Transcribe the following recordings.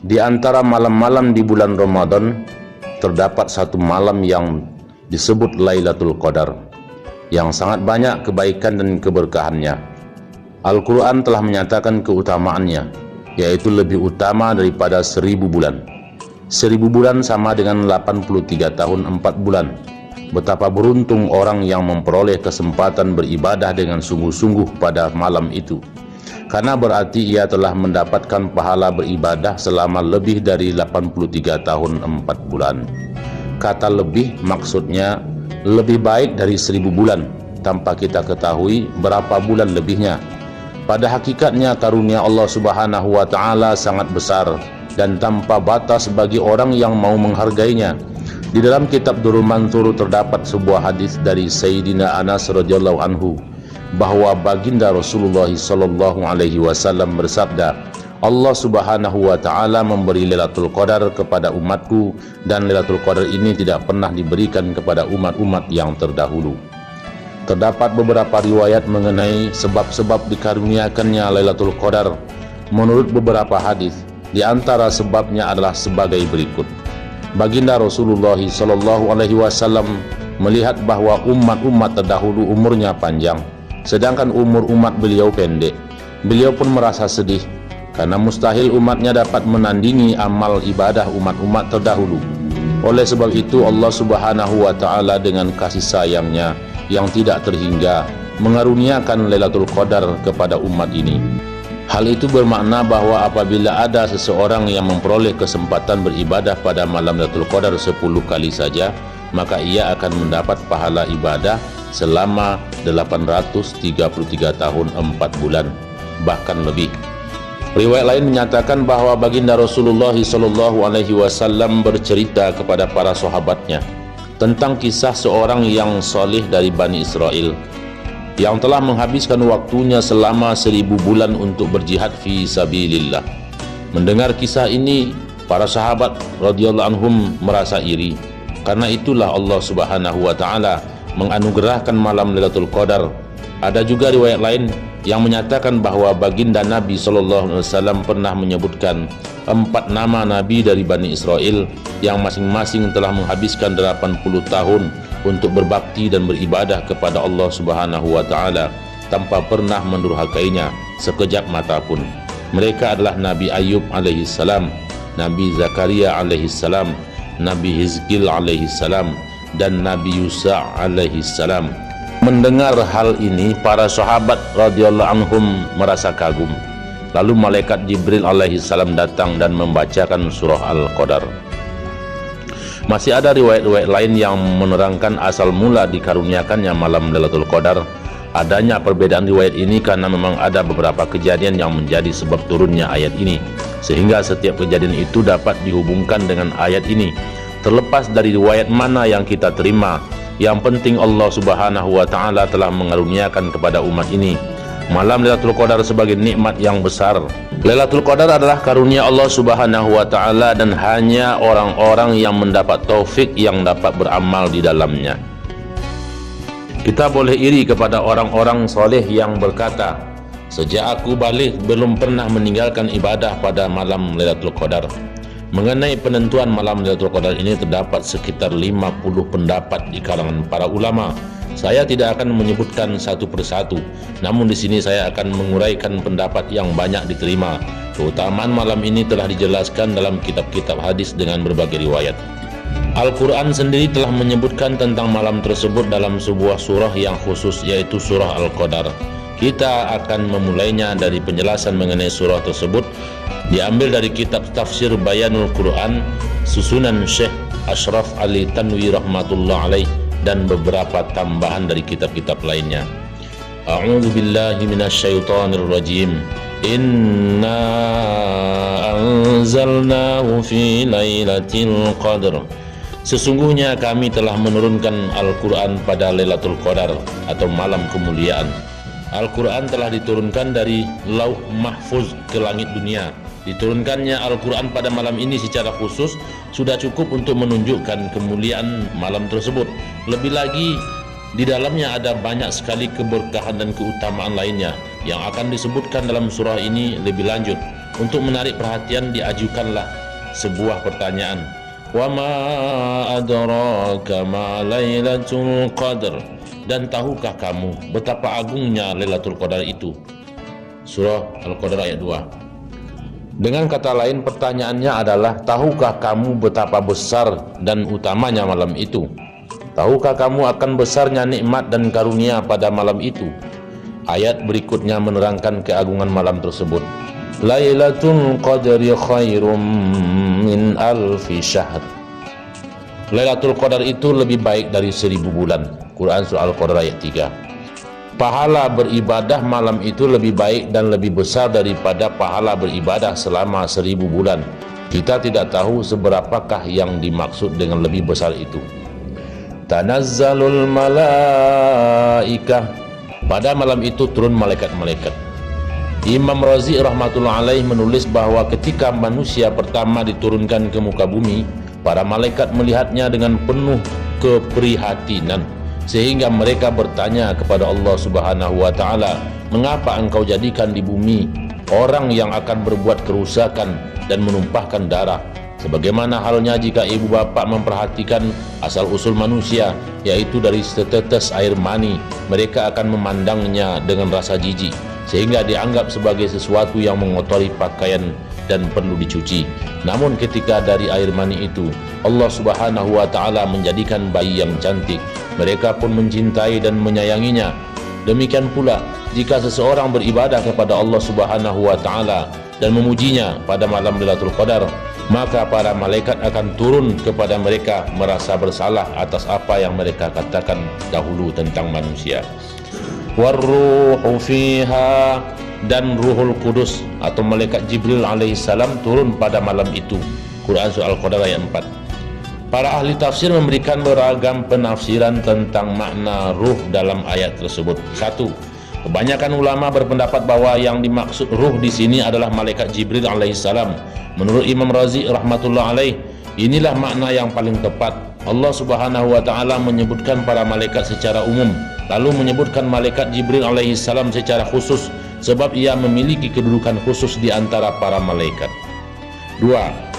Di antara malam-malam di bulan Ramadan terdapat satu malam yang disebut Lailatul Qadar, yang sangat banyak kebaikan dan keberkahannya. Al-Quran telah menyatakan keutamaannya, yaitu lebih utama daripada 1000 bulan. 1000 bulan sama dengan 83 tahun 4 bulan. Betapa beruntung orang yang memperoleh kesempatan beribadah dengan sungguh-sungguh pada malam itu, karena berarti ia telah mendapatkan pahala beribadah selama lebih dari 83 tahun 4 bulan. Kata lebih maksudnya lebih baik dari 1000 bulan, tanpa kita ketahui berapa bulan lebihnya. Pada hakikatnya karunia Allah Subhanahu wa Ta'ala sangat besar dan tanpa batas bagi orang yang mau menghargainya. Di dalam kitab Durrul Mansur terdapat sebuah hadis dari Sayyidina Anas radhiyallahu anhu, bahwa baginda Rasulullah sallallahu alaihi wasallam bersabda, Allah Subhanahu wa Ta'ala memberi Lailatul Qadar kepada umatku, dan Lailatul Qadar ini tidak pernah diberikan kepada umat-umat yang terdahulu. Terdapat beberapa riwayat mengenai sebab-sebab dikaruniakannya Lailatul Qadar. Menurut beberapa hadis, di antara sebabnya adalah sebagai berikut. Baginda Rasulullah sallallahu alaihi wasallam melihat bahwa umat-umat terdahulu umurnya panjang, sedangkan umur umat beliau pendek. Beliau pun merasa sedih karena mustahil umatnya dapat menandingi amal ibadah umat-umat terdahulu. Oleh sebab itu Allah Subhanahu wa Ta'ala dengan kasih sayangnya yang tidak terhingga mengaruniakan Lailatul Qadar kepada umat ini. Hal itu bermakna bahwa apabila ada seseorang yang memperoleh kesempatan beribadah pada malam Lailatul Qadar 10 kali saja, maka ia akan mendapat pahala ibadah selama 833 tahun 4 bulan, bahkan lebih. Riwayat lain menyatakan bahwa baginda Rasulullah SAW bercerita kepada para sahabatnya tentang kisah seorang yang soleh dari Bani Israel yang telah menghabiskan waktunya selama 1000 bulan untuk berjihad fi sabilillah. Mendengar kisah ini, para sahabat radhiyallahu anhum merasa iri. Karena itulah Allah Subhanahu wa Ta'ala menganugerahkan malam Lailatul Qadar. Ada juga riwayat lain yang menyatakan bahwa baginda Nabi SAW pernah menyebutkan 4 nama Nabi dari Bani Israel yang masing-masing telah menghabiskan 80 tahun untuk berbakti dan beribadah kepada Allah Subhanahu wa Ta'ala tanpa pernah mendurhakainya sekejap mata pun. Mereka adalah Nabi Ayub alaihissalam, Nabi Zakaria alaihissalam, Nabi Hizkil alaihissalam, dan Nabi Yusa alaihissalam. Mendengar hal ini, para sahabat radhiyallahu anhum merasa kagum. Lalu malaikat Jibril alaihissalam datang dan membacakan surah Al-Qadar. Masih ada riwayat-riwayat lain yang menerangkan asal mula dikaruniakannya malam Lailatul Qadar. Adanya perbedaan riwayat ini karena memang ada beberapa kejadian yang menjadi sebab turunnya ayat ini, sehingga setiap kejadian itu dapat dihubungkan dengan ayat ini. Terlepas dari riwayat mana yang kita terima, yang penting Allah Subhanahu wa Ta'ala telah mengaruniakan kepada umat ini malam Lailatul Qadar sebagai nikmat yang besar. Lailatul Qadar adalah karunia Allah Subhanahu wa Ta'ala dan hanya orang-orang yang mendapat taufik yang dapat beramal di dalamnya. Kita boleh iri kepada orang-orang soleh yang berkata, sejak aku balik belum pernah meninggalkan ibadah pada malam Lailatul Qadar. Mengenai penentuan malam Lailatul Qadar ini terdapat sekitar 50 pendapat di kalangan para ulama. Saya tidak akan menyebutkan satu persatu, namun di sini saya akan menguraikan pendapat yang banyak diterima. Keutamaan malam ini telah dijelaskan dalam kitab-kitab hadis dengan berbagai riwayat. Al-Quran sendiri telah menyebutkan tentang malam tersebut dalam sebuah surah yang khusus, yaitu surah Al-Qadar. Kita akan memulainya dari penjelasan mengenai surah tersebut, diambil dari kitab tafsir Bayanul Quran susunan Syekh Ashraf Ali Tanwi rahmatullah alaih, dan beberapa tambahan dari kitab-kitab lainnya. A'udzu billahi minasyaitonir rajim. Inna anzalnahu fi lailatul qadr. Sesungguhnya kami telah menurunkan Al-Quran pada Lailatul Qadar atau malam kemuliaan. Al-Quran telah diturunkan dari Lauh Mahfuz ke langit dunia. Diturunkannya Al-Quran pada malam ini secara khusus sudah cukup untuk menunjukkan kemuliaan malam tersebut. Lebih lagi, di dalamnya ada banyak sekali keberkahan dan keutamaan lainnya. yang akan disebutkan dalam surah ini lebih lanjut. Untuk menarik perhatian diajukanlah sebuah pertanyaan. Wa ma adraka ma Lailatul Qadar, dan tahukah kamu betapa agungnya Lailatul Qadar itu? Surah Al-Qadar ayat 2. Dengan kata lain, pertanyaannya adalah, tahukah kamu betapa besar dan utamanya malam itu? Tahukah kamu akan besarnya nikmat dan karunia pada malam itu? Ayat berikutnya menerangkan keagungan malam tersebut. Lailatul Qadri khairum min alfi syahr. Lailatul Qadar itu lebih baik dari 1000 bulan. Quran surah Al-Qadar ayat 3. Pahala beribadah malam itu lebih baik dan lebih besar daripada pahala beribadah selama 1000 bulan. Kita tidak tahu seberapakah yang dimaksud dengan lebih besar itu. Tanazzalul malaikah, pada malam itu turun malaikat-malaikat. Imam Razi rahmatullah alaih menulis bahwa ketika manusia pertama diturunkan ke muka bumi, para malaikat melihatnya dengan penuh keprihatinan, sehingga mereka bertanya kepada Allah Subhanahu wa taala, "Mengapa engkau jadikan di bumi orang yang akan berbuat kerusakan dan menumpahkan darah? Sebagaimana halnya jika ibu bapak memperhatikan asal-usul manusia, yaitu dari setetes air mani, mereka akan memandangnya dengan rasa jijik, sehingga dianggap sebagai sesuatu yang mengotori pakaian dan perlu dicuci. Namun ketika dari air mani itu Allah Subhanahu wa taala menjadikan bayi yang cantik, mereka pun mencintai dan menyayanginya. Demikian pula jika seseorang beribadah kepada Allah Subhanahu wa taala dan memujinya pada malam Lailatul Qadar, maka para malaikat akan turun kepada mereka merasa bersalah atas apa yang mereka katakan dahulu tentang manusia. Warruhu fiha, dan Ruhul Kudus atau malaikat Jibril alaihissalam turun pada malam itu. Quran surah Al-Qadar ayat 4. Para ahli tafsir memberikan beragam penafsiran tentang makna ruh dalam ayat tersebut. 1. Kebanyakan ulama berpendapat bahwa yang dimaksud ruh di sini adalah malaikat Jibril alaihissalam. Menurut Imam Razi rahmatullah alaih, inilah makna yang paling tepat. Allah Subhanahu wa taala menyebutkan para malaikat secara umum, lalu menyebutkan malaikat Jibril alaihissalam secara khusus sebab ia memiliki kedudukan khusus di antara para malaikat. 2.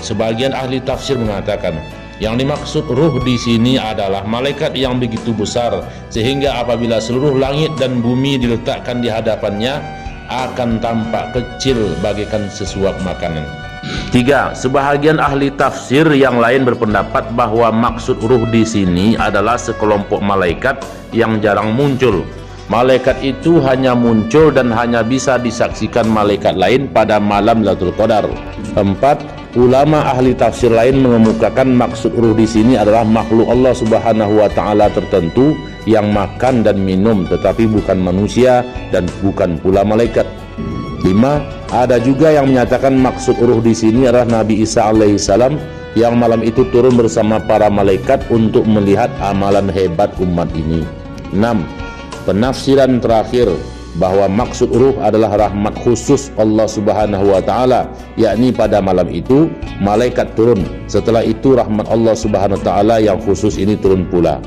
Sebagian ahli tafsir mengatakan yang dimaksud ruh di sini adalah malaikat yang begitu besar sehingga apabila seluruh langit dan bumi diletakkan di hadapannya akan tampak kecil bagaikan sesuap makanan. 3. Sebahagian ahli tafsir yang lain berpendapat bahwa maksud ruh di sini adalah sekelompok malaikat yang jarang muncul. Malaikat itu hanya muncul dan hanya bisa disaksikan malaikat lain pada malam Lailatul Qadar. 4. Ulama ahli tafsir lain mengemukakan maksud ruh di sini adalah makhluk Allah Subhanahu wa taala tertentu yang makan dan minum tetapi bukan manusia dan bukan pula malaikat. 5. Ada juga yang menyatakan maksud ruh di sini adalah Nabi Isa alaihissalam yang malam itu turun bersama para malaikat untuk melihat amalan hebat umat ini. 6. Penafsiran terakhir bahwa maksud ruh adalah rahmat khusus Allah Subhanahu wa taala, yakni pada malam itu malaikat turun. Setelah itu rahmat Allah Subhanahu wa taala yang khusus ini turun pula.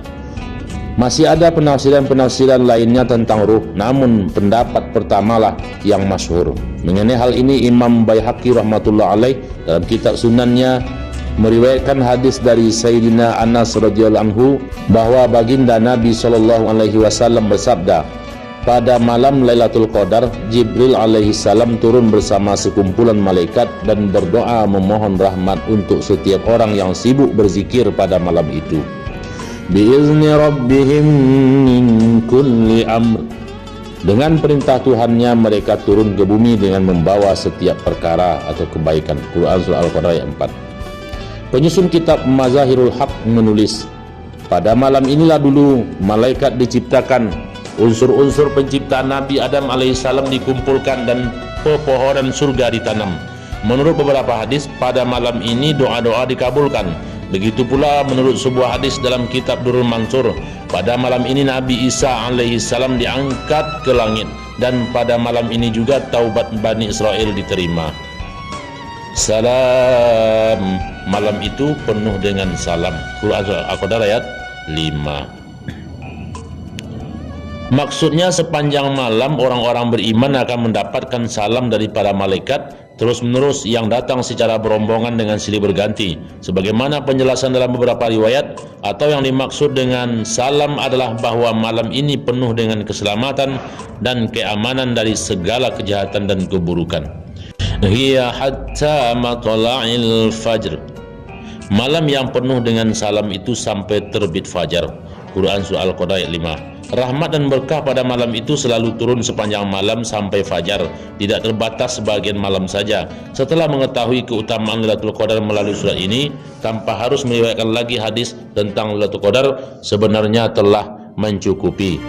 Masih ada penafsiran-penafsiran lainnya tentang ruh, namun pendapat pertamalah yang masyhur. Mengenai hal ini Imam Baihaqi rahmatullah alaih dalam kitab Sunannya meriwayatkan hadis dari Sayyidina Anas radhiyallahu anhu bahwa baginda Nabi sallallahu alaihi wasallam bersabda, pada malam Lailatul Qadar Jibril alaihissalam turun bersama sekumpulan malaikat dan berdoa memohon rahmat untuk setiap orang yang sibuk berzikir pada malam itu. Biizni rabbihim min kulli amr, dengan perintah Tuhannya mereka turun ke bumi dengan membawa setiap perkara atau kebaikan. Quran surah Al-Qadar ayat 4. Penyusun kitab Mazahirul Haq menulis, pada malam inilah dulu malaikat diciptakan, unsur-unsur penciptaan Nabi Adam alaihissalam dikumpulkan dan pepohonan surga ditanam. Menurut beberapa hadis, pada malam ini doa-doa dikabulkan. Begitu pula menurut sebuah hadis dalam kitab Durrul Mansur, pada malam ini Nabi Isa alaihissalam diangkat ke langit dan pada malam ini juga taubat Bani Israel diterima. Salam, malam itu penuh dengan salam. Quran Al-Qadar ayat 5. Maksudnya sepanjang malam orang-orang beriman akan mendapatkan salam dari para malaikat terus-menerus yang datang secara berombongan dengan silih berganti. Sebagaimana penjelasan dalam beberapa riwayat, atau yang dimaksud dengan salam adalah bahwa malam ini penuh dengan keselamatan dan keamanan dari segala kejahatan dan keburukan. Hiya hatta matla'il fajr. Malam yang penuh dengan salam itu sampai terbit fajar. Quran Surah Al-Qadar ayat 5. Rahmat dan berkah pada malam itu selalu turun sepanjang malam sampai fajar, tidak terbatas sebagian malam saja. Setelah mengetahui keutamaan Lailatul Qadar melalui surat ini, tanpa harus meriwayatkan lagi hadis tentang Lailatul Qadar, sebenarnya telah mencukupi.